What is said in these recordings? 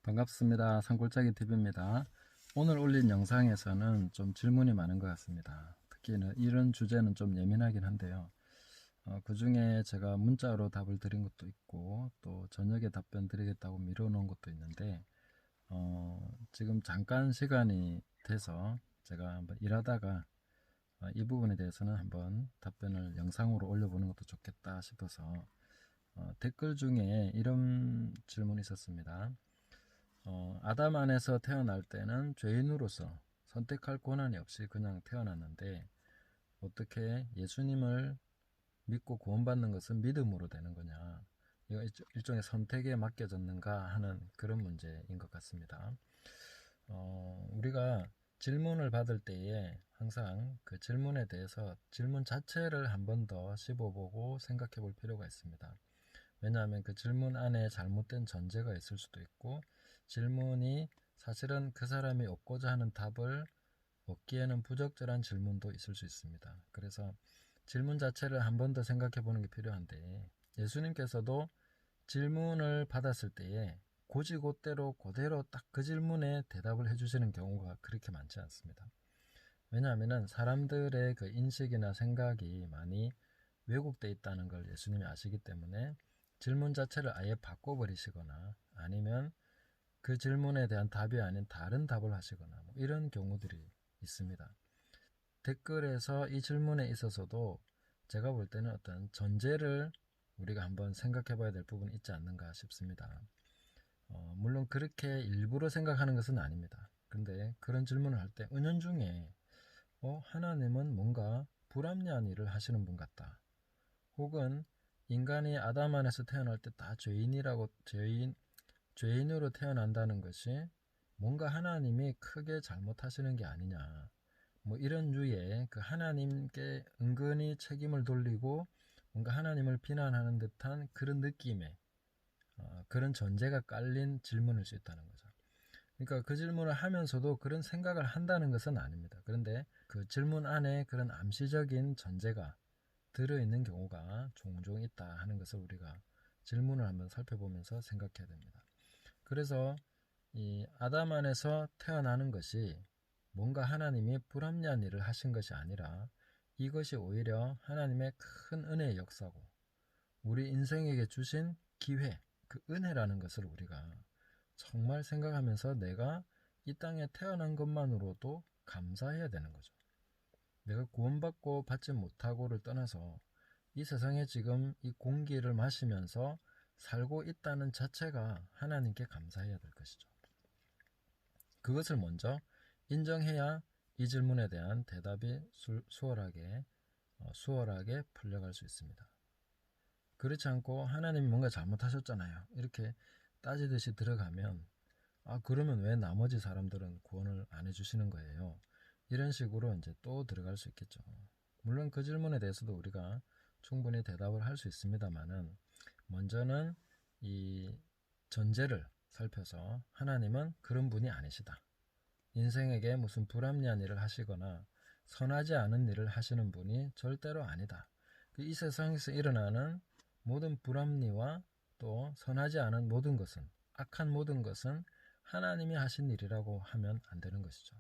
반갑습니다. 산골짜기 TV입니다. 오늘 올린 영상에서는 좀 질문이 많은 것 같습니다. 특히는 이런 주제는 좀 예민하긴 한데요. 그 중에 제가 문자로 답을 드린 것도 있고 또 저녁에 답변 드리겠다고 미뤄놓은 것도 있는데 지금 잠깐 시간이 돼서 제가 한번 일하다가 이 부분에 대해서는 한번 답변을 영상으로 올려보는 것도 좋겠다 싶어서 댓글 중에 이런 질문이 있었습니다. 아담 안에서 태어날 때는 죄인으로서 선택할 권한이 없이 그냥 태어났는데 어떻게 예수님을 믿고 구원받는 것은 믿음으로 되는 거냐, 이거 일종의 선택에 맡겨졌는가 하는 그런 문제인 것 같습니다. 우리가 질문을 받을 때에 항상 그 질문에 대해서 질문 자체를 한 번 더 씹어보고 생각해 볼 필요가 있습니다. 왜냐하면 그 질문 안에 잘못된 전제가 있을 수도 있고 질문이 사실은 그 사람이 얻고자 하는 답을 얻기에는 부적절한 질문도 있을 수 있습니다. 그래서 질문 자체를 한 번 더 생각해 보는 게 필요한데, 예수님께서도 질문을 받았을 때에 고지고대로 그대로 딱 그 질문에 대답을 해주시는 경우가 그렇게 많지 않습니다. 왜냐하면 사람들의 그 인식이나 생각이 많이 왜곡되어 있다는 걸 예수님이 아시기 때문에 질문 자체를 아예 바꿔버리시거나 아니면 그 질문에 대한 답이 아닌 다른 답을 하시거나 뭐 이런 경우들이 있습니다. 댓글에서 이 질문에 있어서도 제가 볼 때는 어떤 전제를 우리가 한번 생각해 봐야 될 부분이 있지 않는가 싶습니다. 물론 그렇게 일부러 생각하는 것은 아닙니다. 근데 그런 질문을 할 때 은연중에 하나님은 뭔가 불합리한 일을 하시는 분 같다, 혹은 인간이 아담 안에서 태어날 때 다 죄인으로 태어난다는 것이 뭔가 하나님이 크게 잘못하시는 게 아니냐, 뭐 이런 류의 그 하나님께 은근히 책임을 돌리고 뭔가 하나님을 비난하는 듯한 그런 느낌의 그런 전제가 깔린 질문일 수 있다는 거죠. 그러니까 그 질문을 하면서도 그런 생각을 한다는 것은 아닙니다. 그런데 그 질문 안에 그런 암시적인 전제가 들어있는 경우가 종종 있다 하는 것을 우리가 질문을 한번 살펴보면서 생각해야 됩니다. 그래서 이 아담 안에서 태어나는 것이 뭔가 하나님이 불합리한 일을 하신 것이 아니라 이것이 오히려 하나님의 큰 은혜의 역사고 우리 인생에게 주신 기회, 그 은혜라는 것을 우리가 정말 생각하면서 내가 이 땅에 태어난 것만으로도 감사해야 되는 거죠. 내가 구원받고 받지 못하고를 떠나서 이 세상에 지금 이 공기를 마시면서 살고 있다는 자체가 하나님께 감사해야 될 것이죠. 그것을 먼저 인정해야 이 질문에 대한 대답이 수월하게 풀려갈 수 있습니다. 그렇지 않고 하나님이 뭔가 잘못하셨잖아요, 이렇게 따지듯이 들어가면 그러면 왜 나머지 사람들은 구원을 안 해주시는 거예요, 이런 식으로 이제 또 들어갈 수 있겠죠. 물론 그 질문에 대해서도 우리가 충분히 대답을 할 수 있습니다만은 먼저는 이 전제를 살펴서 하나님은 그런 분이 아니시다, 인생에게 무슨 불합리한 일을 하시거나 선하지 않은 일을 하시는 분이 절대로 아니다, 이 세상에서 일어나는 모든 불합리와 또 선하지 않은 모든 것은, 악한 모든 것은 하나님이 하신 일이라고 하면 안 되는 것이죠.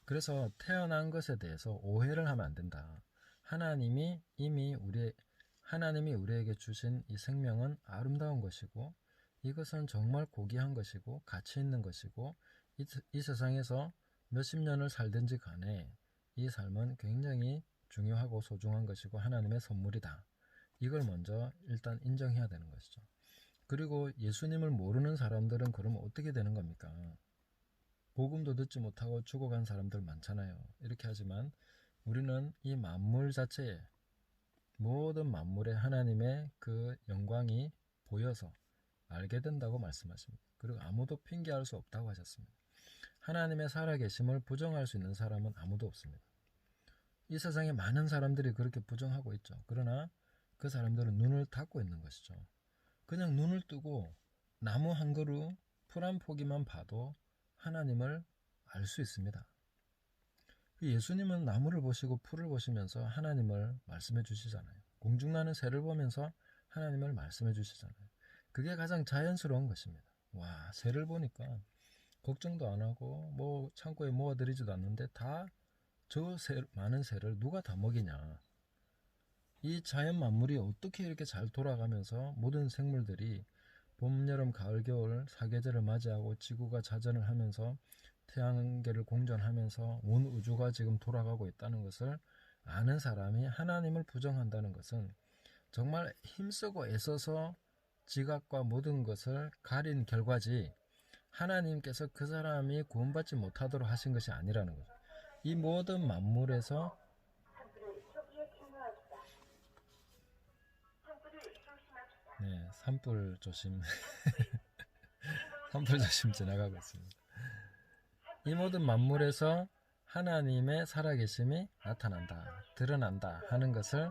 그래서 태어난 것에 대해서 오해를 하면 안 된다. 하나님이 우리에게 주신 이 생명은 아름다운 것이고 이것은 정말 고귀한 것이고 가치 있는 것이고 이 세상에서 몇십 년을 살든지 간에 이 삶은 굉장히 중요하고 소중한 것이고 하나님의 선물이다. 이걸 먼저 일단 인정해야 되는 것이죠. 그리고 예수님을 모르는 사람들은 그러면 어떻게 되는 겁니까? 복음도 듣지 못하고 죽어간 사람들 많잖아요. 이렇게 하지만 우리는 이 만물 자체에, 모든 만물에 하나님의 그 영광이 보여서 알게 된다고 말씀하십니다. 그리고 아무도 핑계할 수 없다고 하셨습니다. 하나님의 살아계심을 부정할 수 있는 사람은 아무도 없습니다. 이 세상에 많은 사람들이 그렇게 부정하고 있죠. 그러나 그 사람들은 눈을 닫고 있는 것이죠. 그냥 눈을 뜨고 나무 한 그루, 풀 한 포기만 봐도 하나님을 알 수 있습니다. 예수님은 나무를 보시고 풀을 보시면서 하나님을 말씀해 주시잖아요. 공중나는 새를 보면서 하나님을 말씀해 주시잖아요. 그게 가장 자연스러운 것입니다. 와, 새를 보니까 걱정도 안 하고 뭐 창고에 모아들이지도 않는데 다 저 많은 새를 누가 다 먹이냐. 이 자연 만물이 어떻게 이렇게 잘 돌아가면서 모든 생물들이 봄, 여름, 가을, 겨울 사계절을 맞이하고 지구가 자전을 하면서 태양계를 공전하면서 온 우주가 지금 돌아가고 있다는 것을 아는 사람이 하나님을 부정한다는 것은 정말 힘쓰고 애써서 지각과 모든 것을 가린 결과지 하나님께서 그 사람이 구원받지 못하도록 하신 것이 아니라는 거죠. 이 모든 만물에서 네, 산불 조심 산불 조심 지나가고 있습니다. 이 모든 만물에서 하나님의 살아계심이 나타난다, 드러난다 하는 것을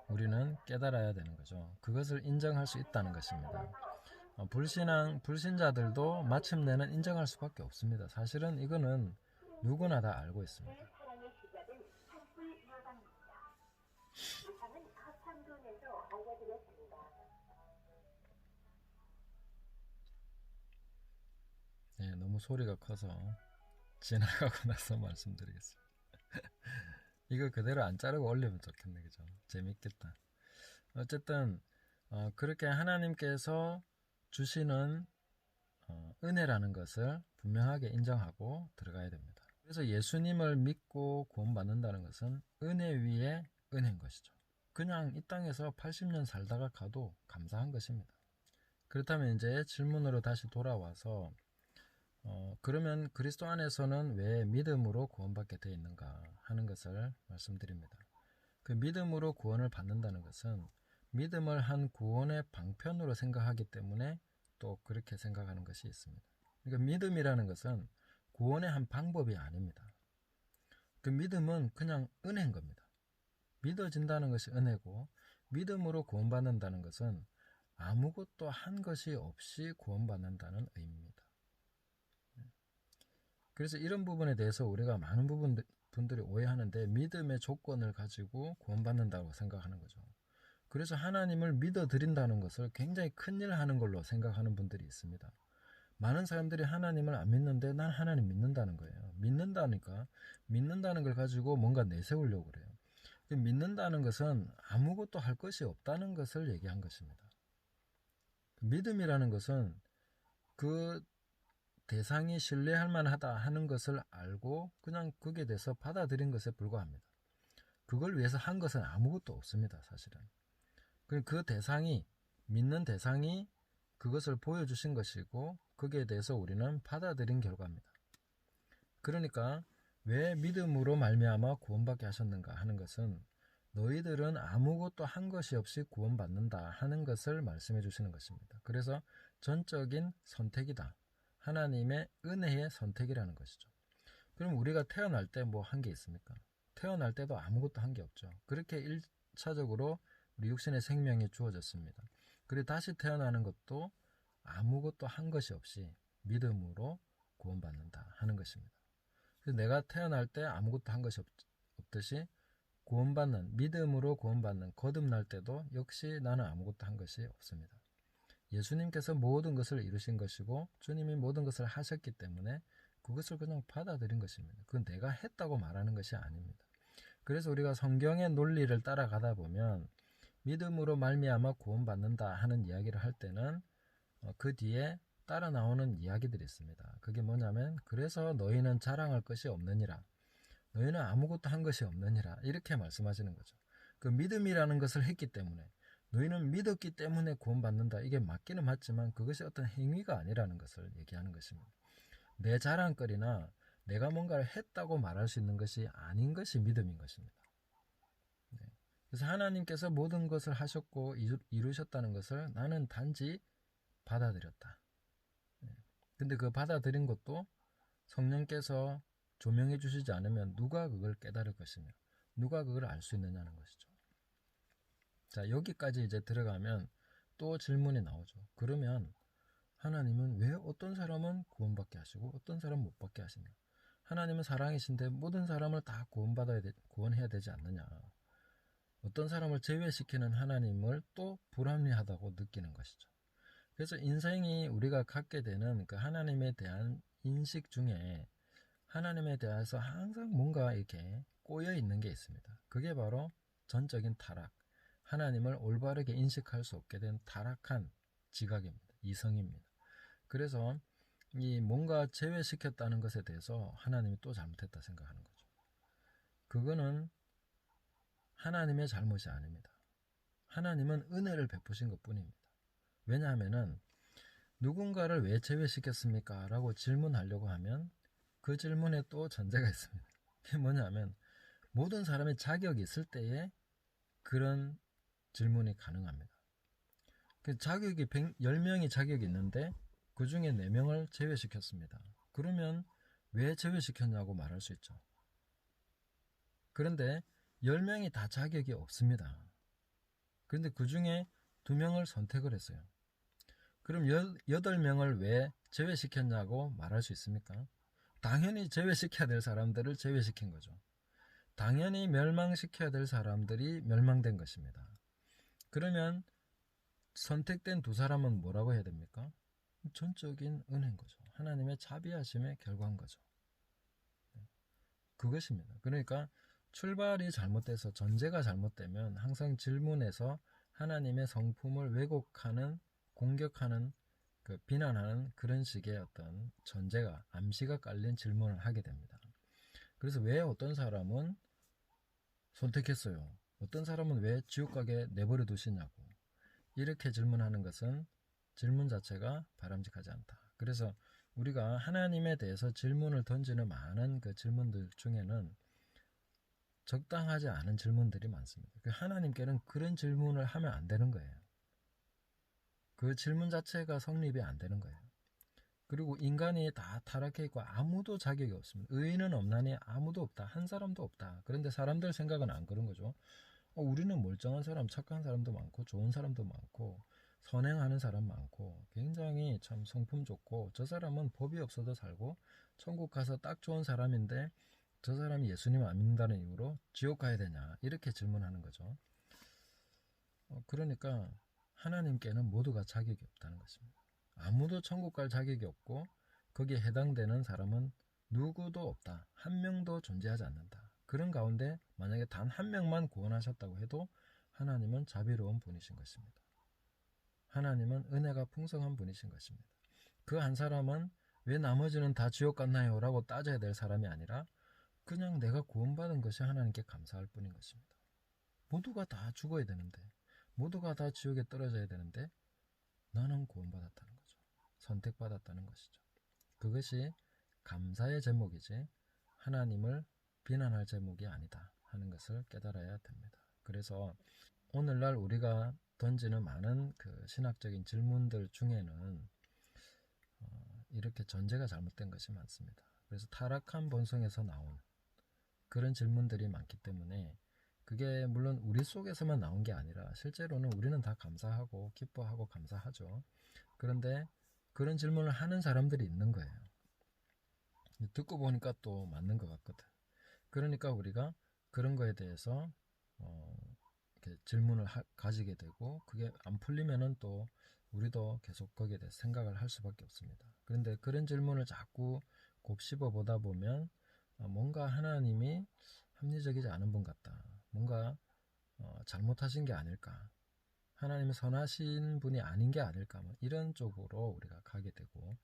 우리는 깨달아야 되는 거죠. 그것을 인정할 수 있다는 것입니다. 불신자들도 마침내는 인정할 수밖에 없습니다. 사실은 이거는 누구나 다 알고 있습니다. 네, 너무 소리가 커서 지나가고 나서 말씀드리겠습니다. 이거 그대로 안 자르고 올리면 좋겠네, 그죠? 재밌겠다. 어쨌든 그렇게 하나님께서 주시는 은혜라는 것을 분명하게 인정하고 들어가야 됩니다. 그래서 예수님을 믿고 구원받는다는 것은 은혜 위에 은혜인 것이죠. 그냥 이 땅에서 80년 살다가 가도 감사한 것입니다. 그렇다면 이제 질문으로 다시 돌아와서 그러면 그리스도 안에서는 왜 믿음으로 구원받게 되어 있는가 하는 것을 말씀드립니다. 그 믿음으로 구원을 받는다는 것은 믿음을 한 구원의 방편으로 생각하기 때문에 또 그렇게 생각하는 것이 있습니다. 그러니까 믿음이라는 것은 구원의 한 방법이 아닙니다. 그 믿음은 그냥 은혜인 겁니다. 믿어진다는 것이 은혜고 믿음으로 구원받는다는 것은 아무것도 한 것이 없이 구원받는다는 의미입니다. 그래서 이런 부분에 대해서 우리가 많은 분들이 오해하는데 믿음의 조건을 가지고 구원받는다고 생각하는 거죠. 그래서 하나님을 믿어드린다는 것을 굉장히 큰일 하는 걸로 생각하는 분들이 있습니다. 많은 사람들이 하나님을 안 믿는데 난 하나님 믿는다는 거예요. 믿는다는 걸 가지고 뭔가 내세우려고 그래요. 믿는다는 것은 아무것도 할 것이 없다는 것을 얘기한 것입니다. 믿음이라는 것은 그 대상이 신뢰할 만하다 하는 것을 알고 그냥 거기에 대해서 받아들인 것에 불과합니다. 그걸 위해서 한 것은 아무것도 없습니다. 사실은. 그 대상이, 믿는 대상이 그것을 보여주신 것이고 거기에 대해서 우리는 받아들인 결과입니다. 그러니까 왜 믿음으로 말미암아 구원받게 하셨는가 하는 것은 너희들은 아무것도 한 것이 없이 구원받는다 하는 것을 말씀해 주시는 것입니다. 그래서 전적인 선택이다. 하나님의 은혜의 선택이라는 것이죠. 그럼 우리가 태어날 때 뭐 한 게 있습니까? 태어날 때도 아무것도 한 게 없죠. 그렇게 1차적으로 우리 육신의 생명이 주어졌습니다. 그리고 다시 태어나는 것도 아무것도 한 것이 없이 믿음으로 구원받는다 하는 것입니다. 그래서 내가 태어날 때 아무것도 한 것이 없듯이 구원받는, 믿음으로 구원받는 거듭날 때도 역시 나는 아무것도 한 것이 없습니다. 예수님께서 모든 것을 이루신 것이고 주님이 모든 것을 하셨기 때문에 그것을 그냥 받아들인 것입니다. 그건 내가 했다고 말하는 것이 아닙니다. 그래서 우리가 성경의 논리를 따라가다 보면 믿음으로 말미암아 구원받는다 하는 이야기를 할 때는 그 뒤에 따라 나오는 이야기들이 있습니다. 그게 뭐냐면 그래서 너희는 자랑할 것이 없느니라. 너희는 아무것도 한 것이 없느니라. 이렇게 말씀하시는 거죠. 그 믿음이라는 것을 했기 때문에 너희는 믿었기 때문에 구원받는다. 이게 맞기는 맞지만 그것이 어떤 행위가 아니라는 것을 얘기하는 것입니다. 내 자랑거리나 내가 뭔가를 했다고 말할 수 있는 것이 아닌 것이 믿음인 것입니다. 네. 그래서 하나님께서 모든 것을 하셨고 이루셨다는 것을 나는 단지 받아들였다. 네. 근데 그 받아들인 것도 성령께서 조명해 주시지 않으면 누가 그걸 깨달을 것이며 누가 그걸 알 수 있느냐는 것이죠. 자, 여기까지 이제 들어가면 또 질문이 나오죠. 그러면 하나님은 왜 어떤 사람은 구원받게 하시고 어떤 사람은 못 받게 하시냐? 하나님은 사랑이신데 모든 사람을 다 구원해야 되지 않느냐? 어떤 사람을 제외시키는 하나님을 또 불합리하다고 느끼는 것이죠. 그래서 인생이 우리가 갖게 되는 그 하나님에 대한 인식 중에 하나님에 대해서 항상 뭔가 이렇게 꼬여 있는 게 있습니다. 그게 바로 전적인 타락, 하나님을 올바르게 인식할 수 없게 된 타락한 지각입니다. 이성입니다. 그래서 이 뭔가 제외시켰다는 것에 대해서 하나님이 또 잘못했다 생각하는 거죠. 그거는 하나님의 잘못이 아닙니다. 하나님은 은혜를 베푸신 것 뿐입니다. 왜냐하면은 누군가를 왜 제외시켰습니까? 라고 질문하려고 하면 그 질문에 또 전제가 있습니다. 그게 뭐냐면 모든 사람의 자격이 있을 때에 그런 질문이 가능합니다. 그 자격이 10명이 자격이 있는데 그 중에 4명을 제외시켰습니다. 그러면 왜 제외시켰냐고 말할 수 있죠. 그런데 10명이 다 자격이 없습니다. 그런데 그 중에 2명을 선택을 했어요. 그럼 8명을 왜 제외시켰냐고 말할 수 있습니까? 당연히 제외시켜야 될 사람들을 제외시킨 거죠. 당연히 멸망시켜야 될 사람들이 멸망된 것입니다. 그러면 선택된 2사람은 뭐라고 해야 됩니까? 전적인 은혜인 거죠. 하나님의 자비하심의 결과인 거죠. 그것입니다. 그러니까 출발이 잘못돼서 전제가 잘못되면 항상 질문에서 하나님의 성품을 왜곡하는, 공격하는, 비난하는 그런 식의 어떤 전제가, 암시가 깔린 질문을 하게 됩니다. 그래서 왜 어떤 사람은 선택했어요? 어떤 사람은 왜 지옥 가게 내버려 두시냐고 이렇게 질문하는 것은 질문 자체가 바람직하지 않다. 그래서 우리가 하나님에 대해서 질문을 던지는 많은 그 질문들 중에는 적당하지 않은 질문들이 많습니다. 하나님께는 그런 질문을 하면 안 되는 거예요. 그 질문 자체가 성립이 안 되는 거예요. 그리고 인간이 다 타락해 있고 아무도 자격이 없습니다. 의인은 없나니 아무도 없다. 한 사람도 없다. 그런데 사람들 생각은 안 그런 거죠. 우리는 멀쩡한 사람, 착한 사람도 많고 좋은 사람도 많고 선행하는 사람 많고 굉장히 참 성품 좋고 저 사람은 법이 없어도 살고 천국 가서 딱 좋은 사람인데 저 사람이 예수님 안 믿는다는 이유로 지옥 가야 되냐 이렇게 질문하는 거죠. 그러니까 하나님께는 모두가 자격이 없다는 것입니다. 아무도 천국 갈 자격이 없고 거기에 해당되는 사람은 누구도 없다. 한 명도 존재하지 않는다. 그런 가운데 만약에 단 한 명만 구원하셨다고 해도 하나님은 자비로운 분이신 것입니다. 하나님은 은혜가 풍성한 분이신 것입니다. 그 한 사람은 왜 나머지는 다 지옥 갔나요? 라고 따져야 될 사람이 아니라 그냥 내가 구원받은 것이 하나님께 감사할 뿐인 것입니다. 모두가 다 죽어야 되는데 모두가 다 지옥에 떨어져야 되는데 나는 구원받았다는 거죠. 선택받았다는 것이죠. 그것이 감사의 제목이지 하나님을 비난할 제목이 아니다 하는 것을 깨달아야 됩니다. 그래서 오늘날 우리가 던지는 많은 그 신학적인 질문들 중에는 이렇게 전제가 잘못된 것이 많습니다. 그래서 타락한 본성에서 나온 그런 질문들이 많기 때문에 그게 물론 우리 속에서만 나온 게 아니라 실제로는 우리는 다 감사하고 기뻐하고 감사하죠. 그런데 그런 질문을 하는 사람들이 있는 거예요. 듣고 보니까 또 맞는 것 같거든. 그러니까 우리가 그런 거에 대해서 이렇게 질문을 가지게 되고 그게 안 풀리면은 또 우리도 계속 거기에 대해서 생각을 할 수밖에 없습니다. 그런데 그런 질문을 자꾸 곱씹어 보다 보면 뭔가 하나님이 합리적이지 않은 분 같다. 뭔가 잘못하신 게 아닐까. 하나님이 선하신 분이 아닌 게 아닐까. 뭐 이런 쪽으로 우리가 가게 되고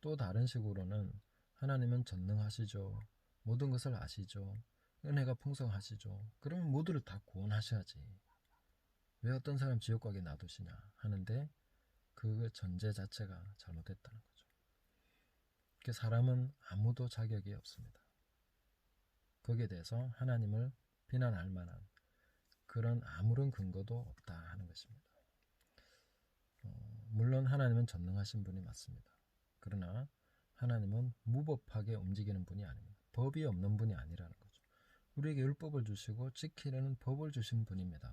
또 다른 식으로는 하나님은 전능하시죠. 모든 것을 아시죠. 은혜가 풍성하시죠. 그러면 모두를 다 구원하셔야지. 왜 어떤 사람 지옥 가게 놔두시냐 하는데 그 전제 자체가 잘못됐다는 거죠. 그 사람은 아무도 자격이 없습니다. 거기에 대해서 하나님을 비난할 만한 그런 아무런 근거도 없다 하는 것입니다. 물론 하나님은 전능하신 분이 맞습니다. 그러나 하나님은 무법하게 움직이는 분이 아닙니다. 법이 없는 분이 아니라는 거죠. 우리에게 율법을 주시고 지키려는 법을 주신 분입니다.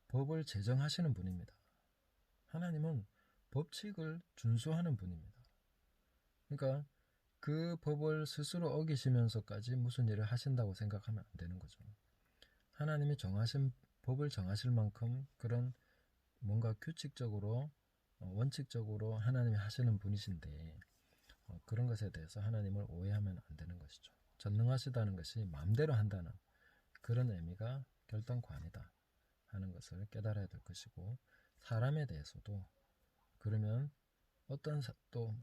법을 제정하시는 분입니다. 하나님은 법칙을 준수하는 분입니다. 그러니까 그 법을 스스로 어기시면서까지 무슨 일을 하신다고 생각하면 안 되는 거죠. 하나님이 정하신 법을 정하실 만큼 그런 뭔가 규칙적으로 원칙적으로 하나님이 하시는 분이신데 그런 것에 대해서 하나님을 오해하면 안 되는 것이죠. 전능하시다는 것이 마음대로 한다는 그런 의미가 결단코 아니다 하는 것을 깨달아야 될 것이고, 사람에 대해서도 그러면 어떤 또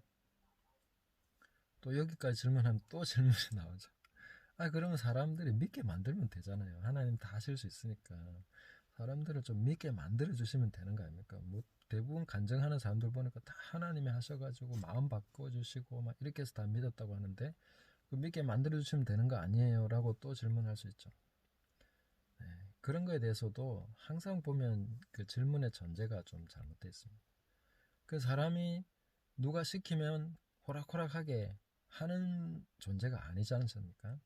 여기까지 질문하면 또 질문이 나오죠. 그러면 사람들이 믿게 만들면 되잖아요. 하나님 다 하실 수 있으니까 사람들을 좀 믿게 만들어 주시면 되는 거 아닙니까? 뭐 대부분 간증하는 사람들 보니까 다 하나님이 하셔가지고 마음 바꿔주시고 막 이렇게 해서 다 믿었다고 하는데, 그 믿게 만들어 주시면 되는 거 아니에요? 라고 또 질문할 수 있죠. 네, 그런 거에 대해서도 항상 보면 그 질문의 전제가 좀 잘못되어 있습니다. 그 사람이 누가 시키면 호락호락하게 하는 존재가 아니지 않습니까?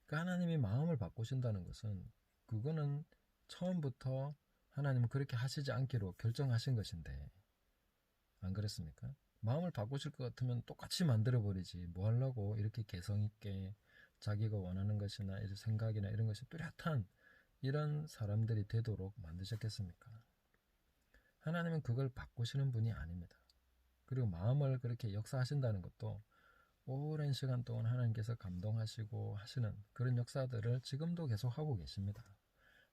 그 하나님이 마음을 바꾸신다는 것은 그거는 처음부터 하나님은 그렇게 하시지 않기로 결정하신 것인데, 안 그랬습니까? 마음을 바꾸실 것 같으면 똑같이 만들어버리지 뭐 하려고 이렇게 개성있게 자기가 원하는 것이나 이런 생각이나 이런 것이 뚜렷한 이런 사람들이 되도록 만드셨겠습니까? 하나님은 그걸 바꾸시는 분이 아닙니다. 그리고 마음을 그렇게 역사하신다는 것도 오랜 시간 동안 하나님께서 감동하시고 하시는 그런 역사들을 지금도 계속 하고 계십니다.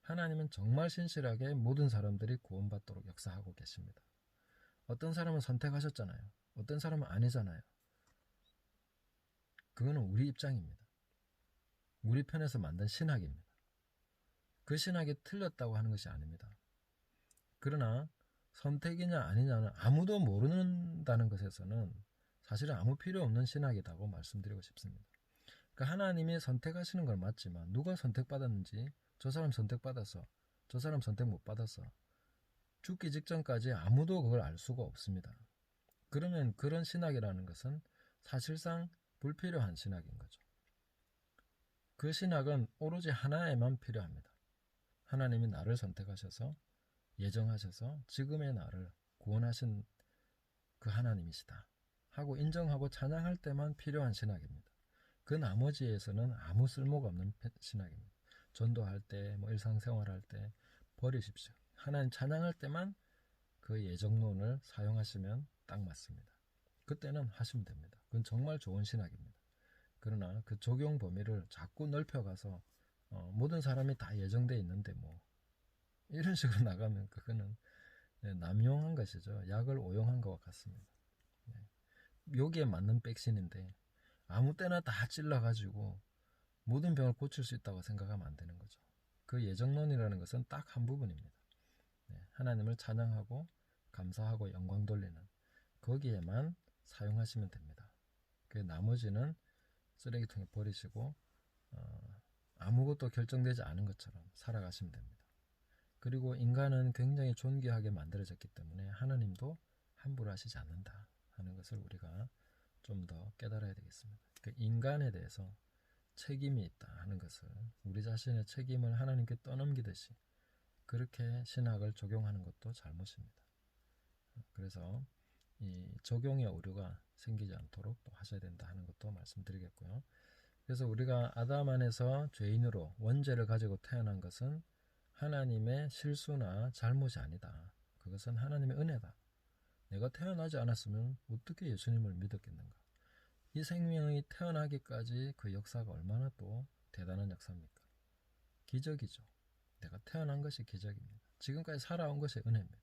하나님은 정말 신실하게 모든 사람들이 구원받도록 역사하고 계십니다. 어떤 사람은 선택하셨잖아요. 어떤 사람은 아니잖아요. 그거는 우리 입장입니다. 우리 편에서 만든 신학입니다. 그 신학이 틀렸다고 하는 것이 아닙니다. 그러나 선택이냐 아니냐는 아무도 모른다는 것에서는 사실은 아무 필요 없는 신학이라고 말씀드리고 싶습니다. 그러니까 하나님이 선택하시는 건 맞지만 누가 선택받았는지, 저 사람 선택받았어, 저 사람 선택 못 받았어, 죽기 직전까지 아무도 그걸 알 수가 없습니다. 그러면 그런 신학이라는 것은 사실상 불필요한 신학인 거죠. 그 신학은 오로지 하나에만 필요합니다. 하나님이 나를 선택하셔서 예정하셔서 지금의 나를 구원하신 그 하나님이시다 하고 인정하고 찬양할 때만 필요한 신학입니다. 그 나머지에서는 아무 쓸모가 없는 신학입니다. 전도할 때, 뭐 일상생활할 때 버리십시오. 하나님 찬양할 때만 그 예정론을 사용하시면 딱 맞습니다. 그때는 하시면 됩니다. 그건 정말 좋은 신학입니다. 그러나 그 적용 범위를 자꾸 넓혀가서 모든 사람이 다 예정돼 있는데 뭐 이런 식으로 나가면 그거는 남용한 것이죠. 약을 오용한 것과 같습니다. 여기에 맞는 백신인데 아무 때나 다 찔러가지고 모든 병을 고칠 수 있다고 생각하면 안 되는 거죠. 그 예정론이라는 것은 딱 한 부분입니다. 하나님을 찬양하고 감사하고 영광 돌리는 거기에만 사용하시면 됩니다. 그 나머지는 쓰레기통에 버리시고 아무것도 결정되지 않은 것처럼 살아가시면 됩니다. 그리고 인간은 굉장히 존귀하게 만들어졌기 때문에 하나님도 함부로 하시지 않는다 하는 것을 우리가 좀 더 깨달아야 되겠습니다. 그 인간에 대해서 책임이 있다 하는 것을, 우리 자신의 책임을 하나님께 떠넘기듯이 그렇게 신학을 적용하는 것도 잘못입니다. 그래서 이 적용의 오류가 생기지 않도록 또 하셔야 된다 하는 것도 말씀드리겠고요. 그래서 우리가 아담 안에서 죄인으로 원죄를 가지고 태어난 것은 하나님의 실수나 잘못이 아니다. 그것은 하나님의 은혜다. 내가 태어나지 않았으면 어떻게 예수님을 믿었겠는가? 이 생명이 태어나기까지 그 역사가 얼마나 또 대단한 역사입니까? 기적이죠. 내가 태어난 것이 기적입니다. 지금까지 살아온 것이 은혜입니다.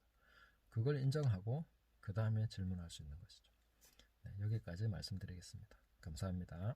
그걸 인정하고 그 다음에 질문할 수 있는 것이죠. 네, 여기까지 말씀드리겠습니다. 감사합니다.